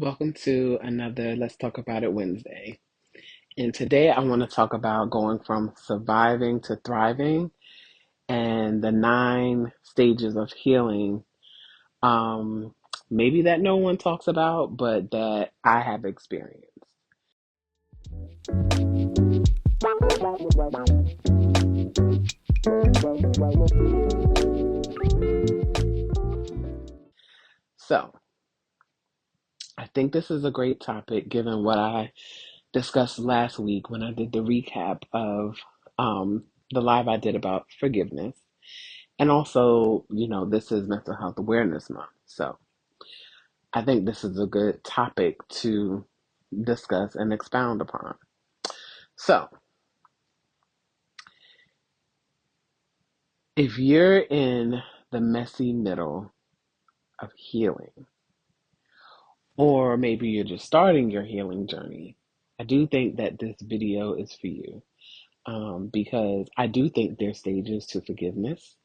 Welcome to another Let's Talk About It Wednesday. And today I want to talk about going from surviving to thriving and the 9 stages of healing, um, maybe that no one talks about, but that I have experienced. So I think this is a great topic given what I discussed last week when I did the recap of the live I did about forgiveness. And also, this is Mental Health Awareness Month. So I think this is a good topic to discuss and expound upon. So, if you're in the messy middle of healing, or maybe you're just starting your healing journey, I do think that this video is for you, because I do think there's stages to forgiveness.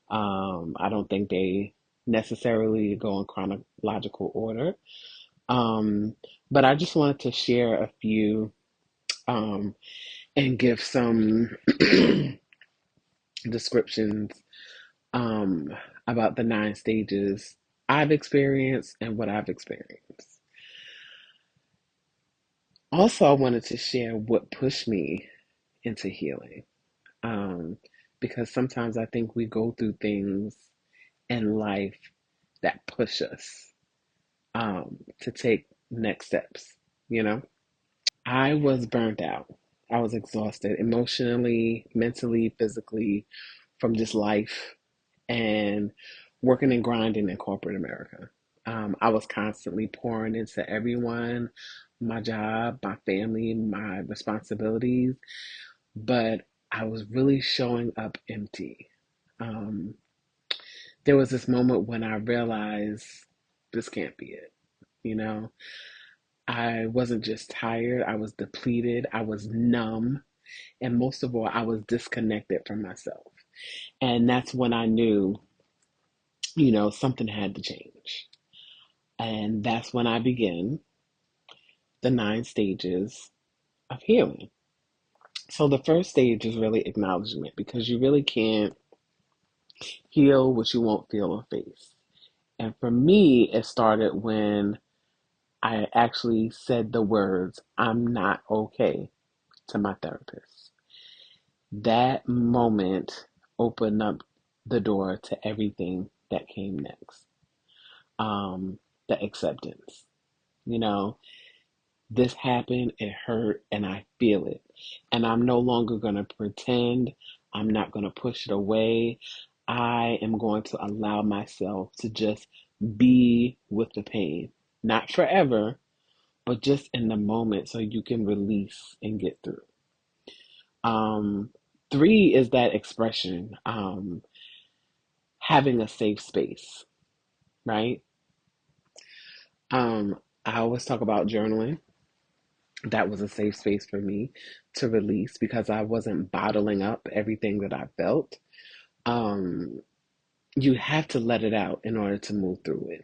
I don't think they necessarily go in chronological order, um, but I just wanted to share a few, um, and give some descriptions, um, about the 9 stages I've experienced and what I've experienced. Also, I wanted to share what pushed me into healing, um, because sometimes I think we go through things in life that push us, to take next steps, you know? I was burnt out. I was exhausted emotionally, mentally, physically from just life and working and grinding in corporate America. I was constantly pouring into everyone, my job, my family, my responsibilities, but I was really showing up empty. Um, there was this moment when I realized this can't be it. You know, I wasn't just tired, I was depleted, I was numb, and most of all, I was disconnected from myself. And that's when I knew, something had to change. And that's when I began the 9 stages of healing. So the first stage is really acknowledgement because you really can't heal what you won't feel or face. And for me, it started when I actually said the words, "I'm not okay," to my therapist. That moment opened up the door to everything that came next. The acceptance. You know, this happened, it hurt, and I feel it. And I'm no longer going to pretend. I'm not going to push it away. I am going to allow myself to just be with the pain. Not forever, but just in the moment so you can release and get through. Um, 3 is that expression, having a safe space, right? I always talk about journaling. That was a safe space for me to release because I wasn't bottling up everything that I felt. Um, you have to let it out in order to move through it.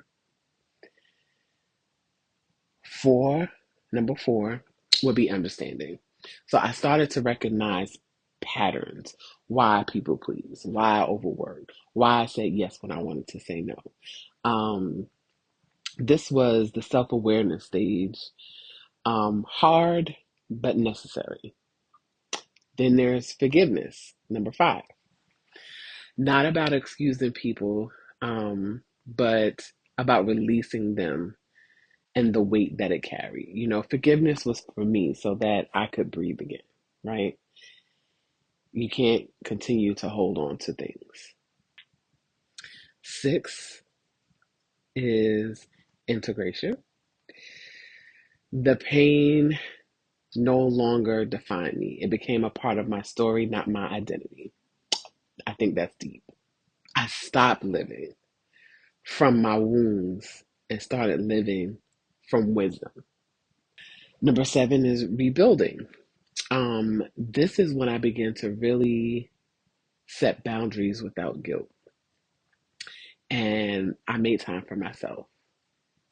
4, number 4 would be understanding. So I started to recognize patterns, why people please, why I overwork, why I said yes when I wanted to say no. Um, this was the self awareness stage, hard but necessary. Then there's forgiveness, number 5. Not about excusing people, but about releasing them and the weight that it carried. Forgiveness was for me so that I could breathe again, right? You can't continue to hold on to things. 6 is integration. The pain no longer defined me. It became a part of my story, not my identity. I think that's deep. I stopped living from my wounds and started living from wisdom. Number 7 is rebuilding. This is when I began to really set boundaries without guilt. And I made time for myself.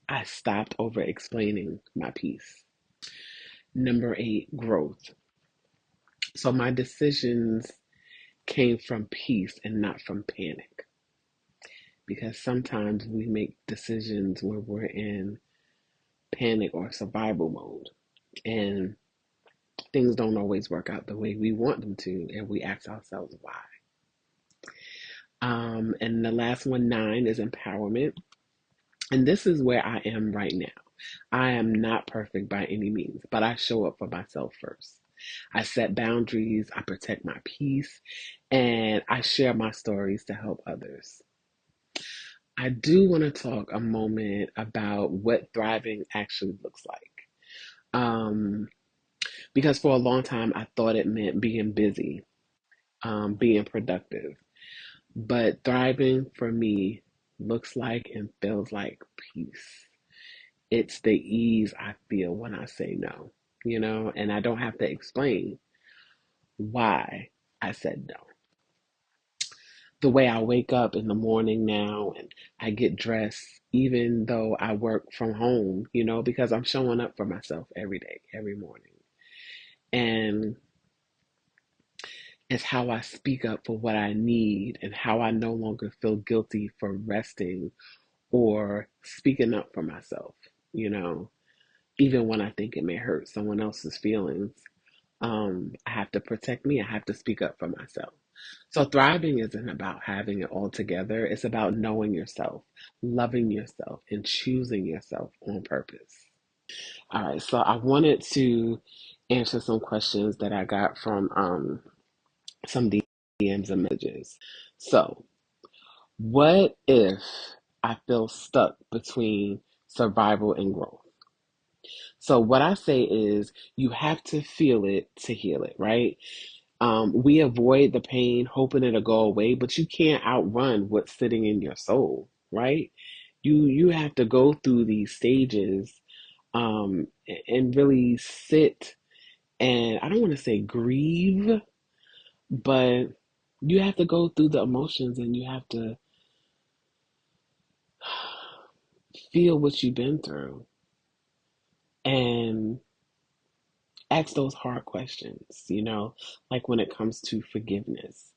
I stopped over explaining my piece. Number 8, growth. So my decisions came from peace and not from panic. Because sometimes we make decisions when we're in panic or survival mode. And things don't always work out the way we want them to. And we ask ourselves why. And the last one, 9, is empowerment. And this is where I am right now. I am not perfect by any means, but I show up for myself first. I set boundaries, I protect my peace, and I share my stories to help others. I do want to talk a moment about what thriving actually looks like. Um, because for a long time, I thought it meant being busy, being productive. But thriving for me looks like and feels like peace. It's the ease I feel when I say no, and I don't have to explain why I said no. The way I wake up in the morning now and I get dressed, even though I work from home, because I'm showing up for myself every day, every morning. And it's how I speak up for what I need and how I no longer feel guilty for resting or speaking up for myself, you know, even when I think it may hurt someone else's feelings. I have to protect me. I have to speak up for myself. So thriving isn't about having it all together. It's about knowing yourself, loving yourself, and choosing yourself on purpose. All right. So I wanted to answer some questions that I got from some DMs and messages. So, what if I feel stuck between survival and growth? So what I say is you have to feel it to heal it, right? We avoid the pain, hoping it'll go away, but you can't outrun what's sitting in your soul, right? You have to go through these stages and really sit and I don't want to say grieve, but you have to go through the emotions and you have to feel what you've been through and ask those hard questions, like when it comes to forgiveness.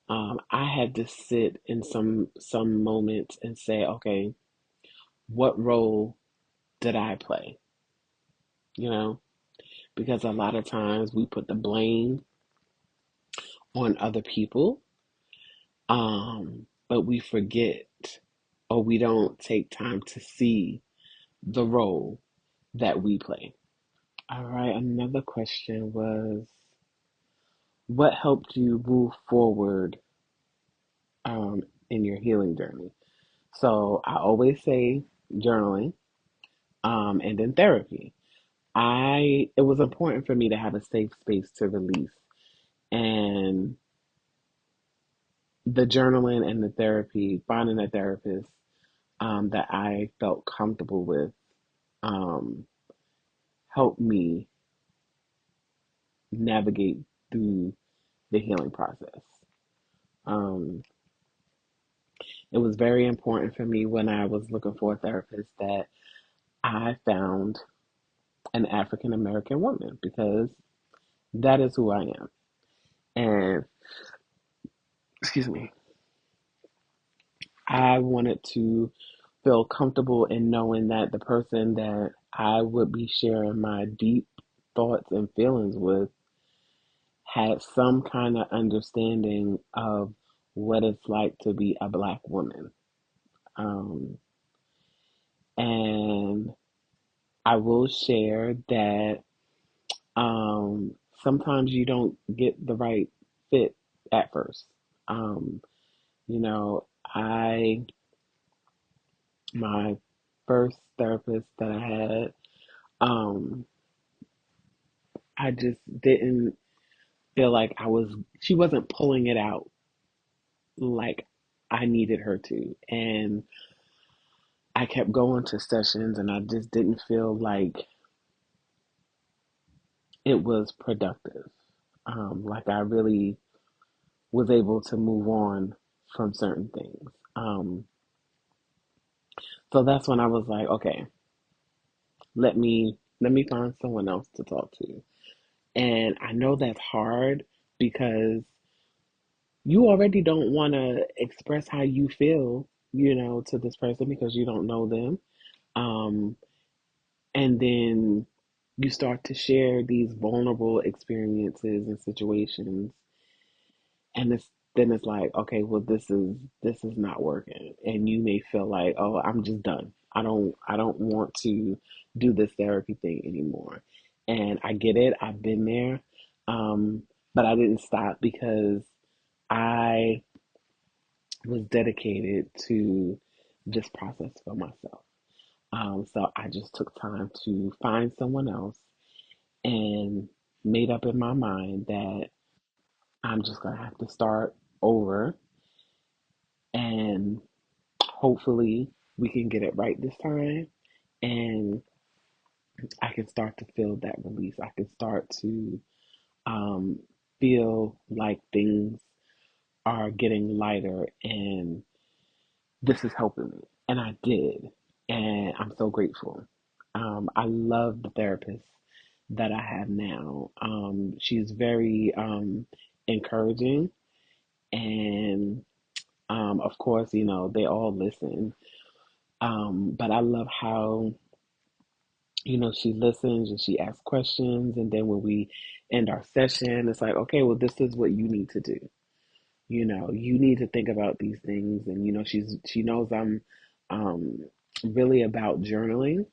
I had to sit in some moments and say, okay, what role did I play? You know, because a lot of times we put the blame on other people, but we forget or we don't take time to see the role that we play. All right, another question was, what helped you move forward in your healing journey? So I always say journaling, and then therapy. It was important for me to have a safe space to release, and the journaling and the therapy, finding a therapist that I felt comfortable with, um, helped me navigate through the healing process. Um, it was very important for me when I was looking for a therapist that I found an African American woman because that is who I am. And excuse me, I wanted to feel comfortable in knowing that the person that I would be sharing my deep thoughts and feelings with had some kind of understanding of what it's like to be a Black woman. Um, and I will share that sometimes you don't get the right fit at first. Um, you know, I my first therapist that I had, um, I just didn't feel like she wasn't pulling it out like I needed her to. And I kept going to sessions and I just didn't feel like it was productive. Like I really was able to move on from certain things. So that's when I was like, okay, let me find someone else to talk to. And I know that's hard because you already don't want to express how you feel, to this person because you don't know them. Um, and then you start to share these vulnerable experiences and situations, and it's like, okay, well, this is not working, and you may feel like, oh, I'm just done. I don't want to do this therapy thing anymore. And I get it. I've been there. But I didn't stop because I was dedicated to this process for myself. So I just took time to find someone else and made up in my mind that I'm just gonna have to start over, and hopefully we can get it right this time, and I can start to feel that release. I can start to um, feel like things are getting lighter, and this is helping me. And I did. And I'm so grateful. I love the therapist that I have now. She's very encouraging. And of course, they all listen. But I love how, she listens and she asks questions. And then when we end our session, it's like, okay, well, this is what you need to do. You need to think about these things. And, she knows I'm um, really about journaling.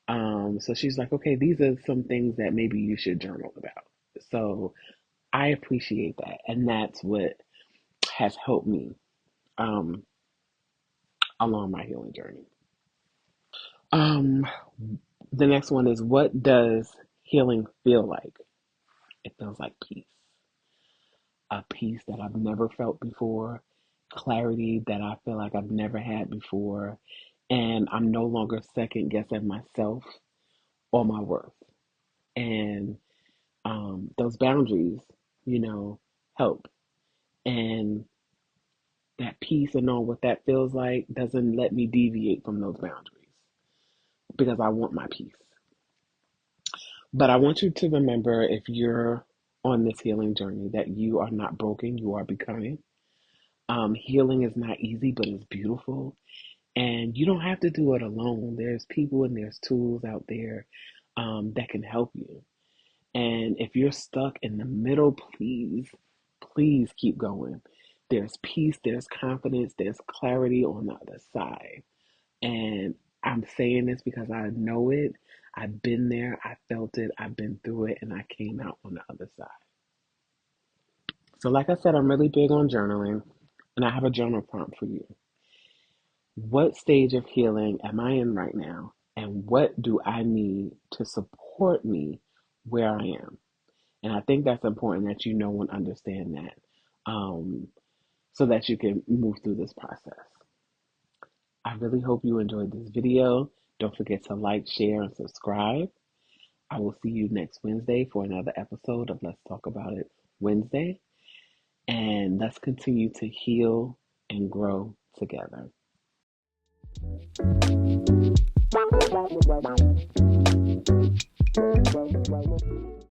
So she's like, okay, these are some things that maybe you should journal about. So I appreciate that. And that's what has helped me um, along my healing journey. Um, the next one is, what does healing feel like? It feels like peace, a peace that I've never felt before, clarity that I feel like I've never had before, and I'm no longer second guessing myself or my worth. And those boundaries, you know, help. And that peace and knowing what that feels like doesn't let me deviate from those boundaries because I want my peace. But I want you to remember, if you're on this healing journey, that you are not broken, you are becoming. Healing is not easy, but it's beautiful. And you don't have to do it alone. There's people and there's tools out there that can help you. And if you're stuck in the middle, please keep going. There's peace, there's confidence, there's clarity on the other side. And I'm saying this because I know it. I've been there, I felt it, I've been through it, and I came out on the other side. So, like I said, I'm really big on journaling, and I have a journal prompt for you. What stage of healing am I in right now? And what do I need to support me where I am? And I think that's important that you know and understand that, um, so that you can move through this process. I really hope you enjoyed this video. Don't forget to like, share, and subscribe. I will see you next Wednesday for another episode of Let's Talk About It Wednesday. And let's continue to heal and grow together.